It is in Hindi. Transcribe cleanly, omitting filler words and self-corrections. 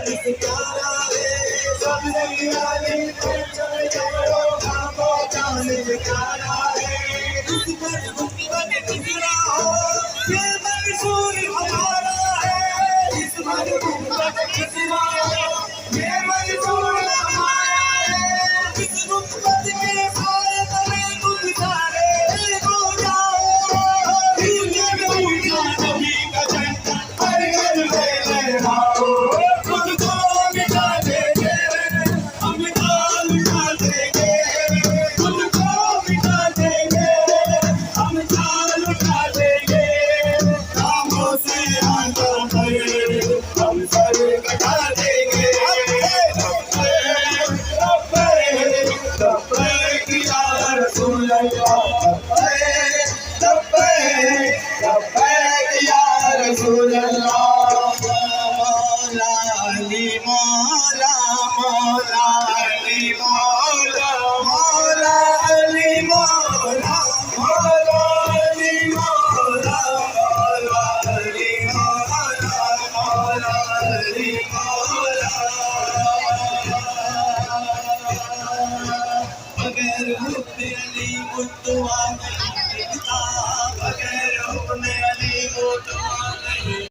प्यारा है सब वाले चले जाओ खामो जान प्यारा है इस पर गुम्बद किसरा हो ये मंसूर हमारा है इस पर गुम्बद किसरा हो ये मंसूर हमारा है इस गुम्बद के सारे तले गुलजारे हो जाओ दुनिया में उठा नबी का झंडा हर घर में लहराओ खुद को मिटा देंगे हम जान उठा देंगे खुद को मिटा देंगे हम जान उठा देंगे कामों से आंखों पर हम सर कटा देंगे लब्बैक या रसूल अल्लाह लब्बैक या रसूल अल्लाह मौला अली मौला मौला अली मौला मौला अली मौला मौला अली मौला मौला अली मौला मौला अली मौला बगैर हुस्न अली मुतवा नहीं दिखता बगैर हुस्न अली मुतवा नहीं